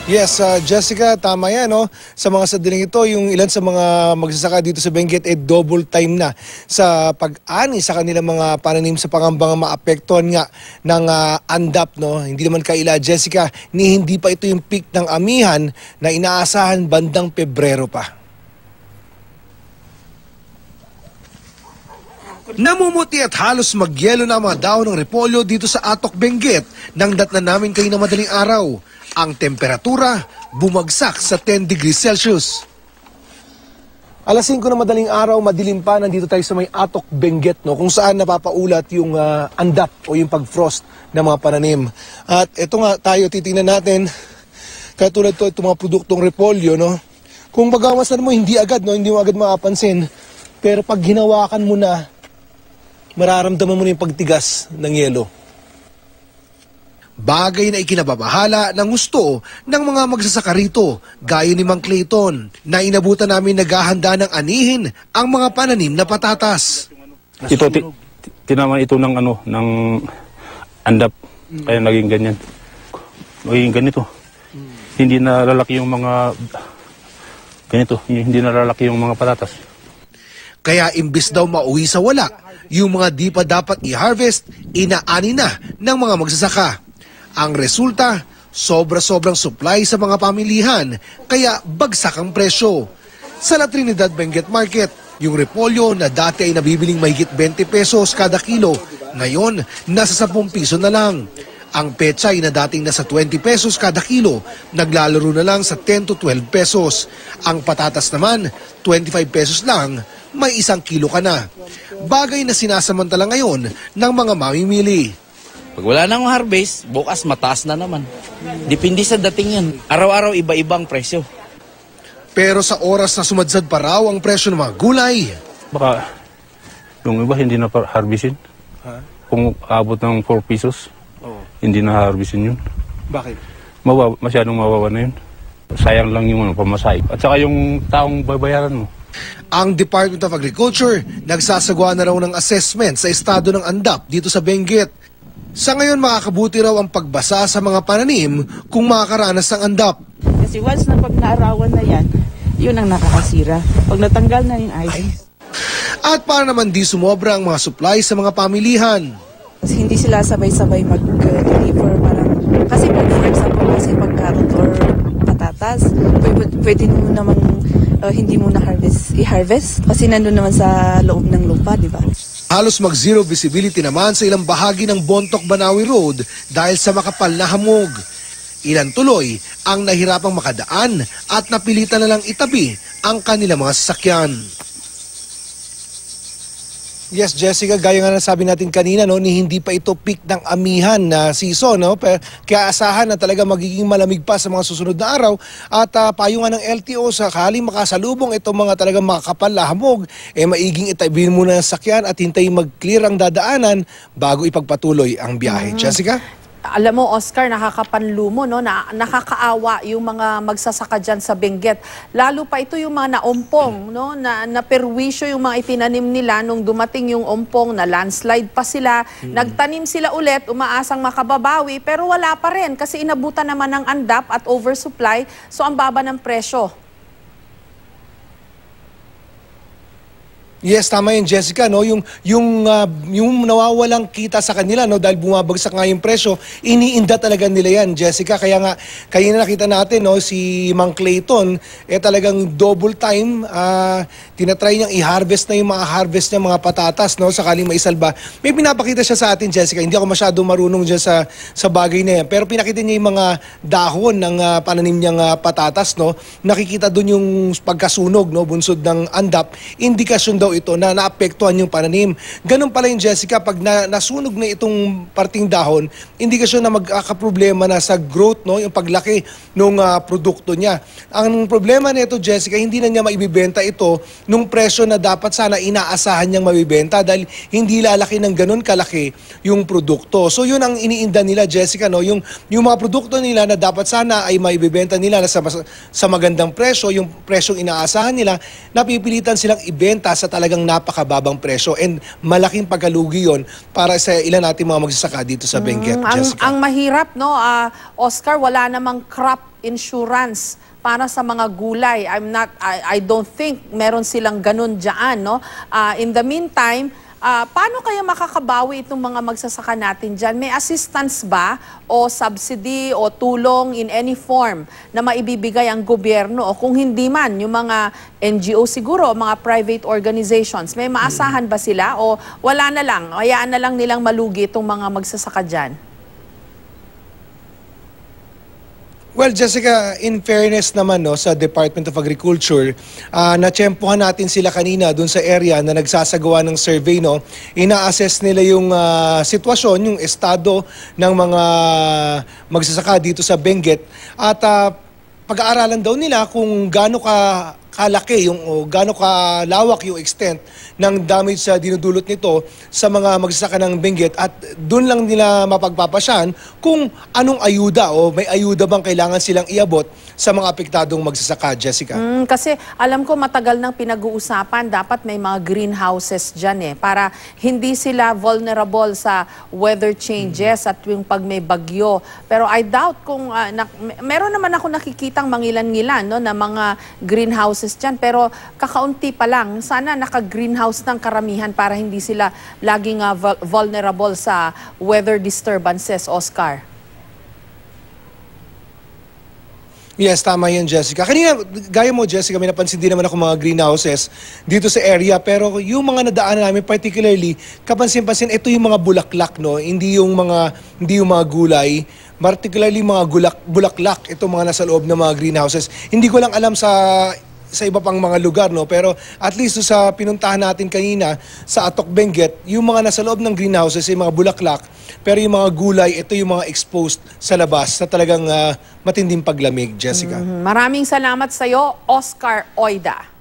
Yes, Jessica, tama yan, no? Sa mga sandaling ito, yung ilan sa mga magsasaka dito sa Benguet double time na sa pag-ani sa kanilang mga pananim sa pangambang maapektuhan nga ng andap, no? Hindi naman kaila, Jessica, ni hindi pa ito yung peak ng amihan na inaasahan bandang Pebrero pa. Namumuti at halos magyelo na mga dahon ng repolyo dito sa Atok, Benguet nang datnan namin kayo na madaling araw. Ang temperatura bumagsak sa 10 degrees Celsius. Alas 5 na madaling araw, madilim pa, nandito tayo sa may Atok, Benguet, no, kung saan napapaulat yung andap o yung pag-frost ng mga pananim. At ito nga tayo, titingnan natin, katulad to, itong mga produktong repolyo, no, kung bagawasan mo, hindi agad, no, hindi mo agad makapansin, pero pag hinawakan mo na, mararamdaman mo na yung pagtigas ng yelo. Bagay na ikinababahala ng gusto ng mga magsasaka rito, gaya ni Mang Clayton, na inabutan namin naghahanda ng anihin ang mga pananim na patatas. Ito, tinaman ito ng ng andap, kaya naging ganyan. Naging ganito. Hindi na lalaki yung mga ganito, hindi na lalaki yung mga patatas. Kaya imbis daw mauwi sa wala, yung mga di pa dapat i-harvest, inaani na ng mga magsasaka. Ang resulta, sobra-sobrang supply sa mga pamilihan, kaya bagsak ang presyo. Sa La Trinidad Benguet Market, yung repolyo na dati ay nabibiling mahigit 20 pesos kada kilo, ngayon nasa 10 piso na lang. Ang pechay na dating nasa 20 pesos kada kilo, naglalaro na lang sa 10 to 12 pesos. Ang patatas naman, 25 pesos lang, may 1 kilo ka na. Bagay na sinasamantala ngayon ng mga mamimili. Pag wala nang harvest, bukas mataas na naman. Depende sa dating yan. Araw-araw iba-ibang presyo. Pero sa oras na sumadsad pa raw ang presyo ng mga gulay, Baka yung iba hindi na harvestin. Kung abot ng 4 pesos, hindi na harvestin yun. bakit? Masyadong mawawa na yun. Sayang lang yung pamasahe. At saka yung taong babayaran mo. Ang Department of Agriculture nagsasagawa na raw ng assessment sa estado ng andap dito sa Benguet. Sa ngayon makakabuti raw ang pagbasa sa mga pananim kung makakaranas ng andap. Kasi once na pag naarawan na yan, yun ang nakakasira. Pag natanggal na yung ice. At para naman di sumobra ang mga supply sa mga pamilihan. Kasi hindi sila sabay-sabay mag-deliver. Kasi pag for example, kasi pag carrot or patatas, pwede mo naman hindi mo na i-harvest kasi nandun naman sa loob ng lupa, di ba? Halos mag-zero visibility naman sa ilang bahagi ng Bontoc-Banawi Road dahil sa makapal na hamog. Ilan tuloy ang nahirapang makadaan at napilitan na lang itabi ang kanilang mga sasakyan. Yes, Jessica, gaya nga nasabi natin kanina, no, ni hindi pa ito peak ng amihan na season, no? Kaya asahan na talaga magiging malamig pa sa mga susunod na araw at payungan ng LTO sakali makasalubong itong mga talagang makakapal na hamog, maiging itabihin muna ng sakyan at hintayin mag-clear ang dadaanan bago ipagpatuloy ang biyahe. Jessica? Alam mo, Oscar, nakakapanlumo, no? Nakakaawa yung mga magsasaka dyan sa Benguet. Lalo pa ito yung mga naompong, no? Naperwisyo yung mga itinanim nila nung dumating yung ompong, na landslide pa sila. Nagtanim sila ulit, umaasang makababawi, pero wala pa rin kasi inabutan naman ng andap at oversupply, so ang baba ng presyo. Yes, tama yun, Jessica, no? Yung nawawalang kita sa kanila, no, dahil bumabagsak nga yung presyo, iniinda talaga nila yan, Jessica. Kaya nga, kaya na nakita natin, no, si Mang Clayton, talagang double time, tinatry niyang i-harvest na yung mga harvest niya, mga patatas, no, sakaling maisalba. May pinapakita siya sa atin, Jessica, hindi ako masyado marunong dyan sa bagay na yan, pero pinakita niya yung mga dahon ng pananim niyang patatas, no, nakikita doon yung pagkasunog, no, bunsod ng andap, indikasyon daw ito na naapektuhan yung pananim. Ganun pala yung, Jessica, pag nasunog na itong parting dahon, indikasyon na magkakaproblema na sa growth, no, yung paglaki ng produkto niya. Ang problema nito, Jessica, hindi na niya maibibenta ito nung presyo na dapat sana inaasahan niyang mabibenta dahil hindi lalaki ng ganun kalaki yung produkto. So yun ang iniinda nila, Jessica, no, yung mga produkto nila na dapat sana ay maibibenta nila na sa magandang presyo, yung presyong inaasahan nila, napipilitan silang ibenta sa talagang napakababang presyo and malaking pagkalugi yon para sa ilan natin mga magsasaka dito sa Benguet, Jessica. Ang mahirap, no, Oscar, wala namang crop insurance para sa mga gulay. I don't think meron silang ganun diyan, no? In the meantime, paano kaya makakabawi itong mga magsasaka natin dyan? May assistance ba o subsidy o tulong in any form na maibibigay ang gobyerno? O kung hindi man, yung mga NGO siguro, mga private organizations, may maasahan ba sila? O wala na lang, hayaan na lang nilang malugi itong mga magsasaka dyan? Well, Jessica, in fairness naman no, sa Department of Agriculture, natsyempohan natin sila kanina dun sa area na nagsasagawa ng survey. No? Ina-assess nila yung sitwasyon, yung estado ng mga magsasaka dito sa Benguet. At pag-aaralan daw nila kung gaano kalaki o gaano kalawak yung extent ng damage sa dinudulot nito sa mga magsasaka ng Benguet at doon lang nila mapagpapasyan kung anong ayuda o may ayuda bang kailangan silang iabot sa mga apektadong magsasaka, Jessica. Kasi alam ko matagal nang pinag-uusapan, dapat may mga greenhouses dyan para hindi sila vulnerable sa weather changes at yung pag may bagyo. Pero I doubt kung, meron naman ako nakikitang mangilan-ngilan no, na mga greenhouses dyan, pero kakaunti pa lang. Sana naka-greenhouse ng karamihan para hindi sila laging vulnerable sa weather disturbances, Oscar. Yes, tama yan, Jessica. Kanina, gaya mo, Jessica, may napansin din naman ako mga greenhouses dito sa area. Pero yung mga nadaanan namin, particularly, kapansin-pansin, ito yung mga bulaklak, no? Hindi yung mga gulay. Particularly mga bulaklak, ito mga nasa loob ng mga greenhouses. Hindi ko lang alam sa iba pang mga lugar, no? Pero at least sa pinuntahan natin kanina sa Atok Benguet, yung mga nasa loob ng greenhouses, yung mga bulaklak, pero yung mga gulay, ito yung mga exposed sa labas na talagang matinding paglamig, Jessica. Maraming salamat sa iyo, Oscar Oida.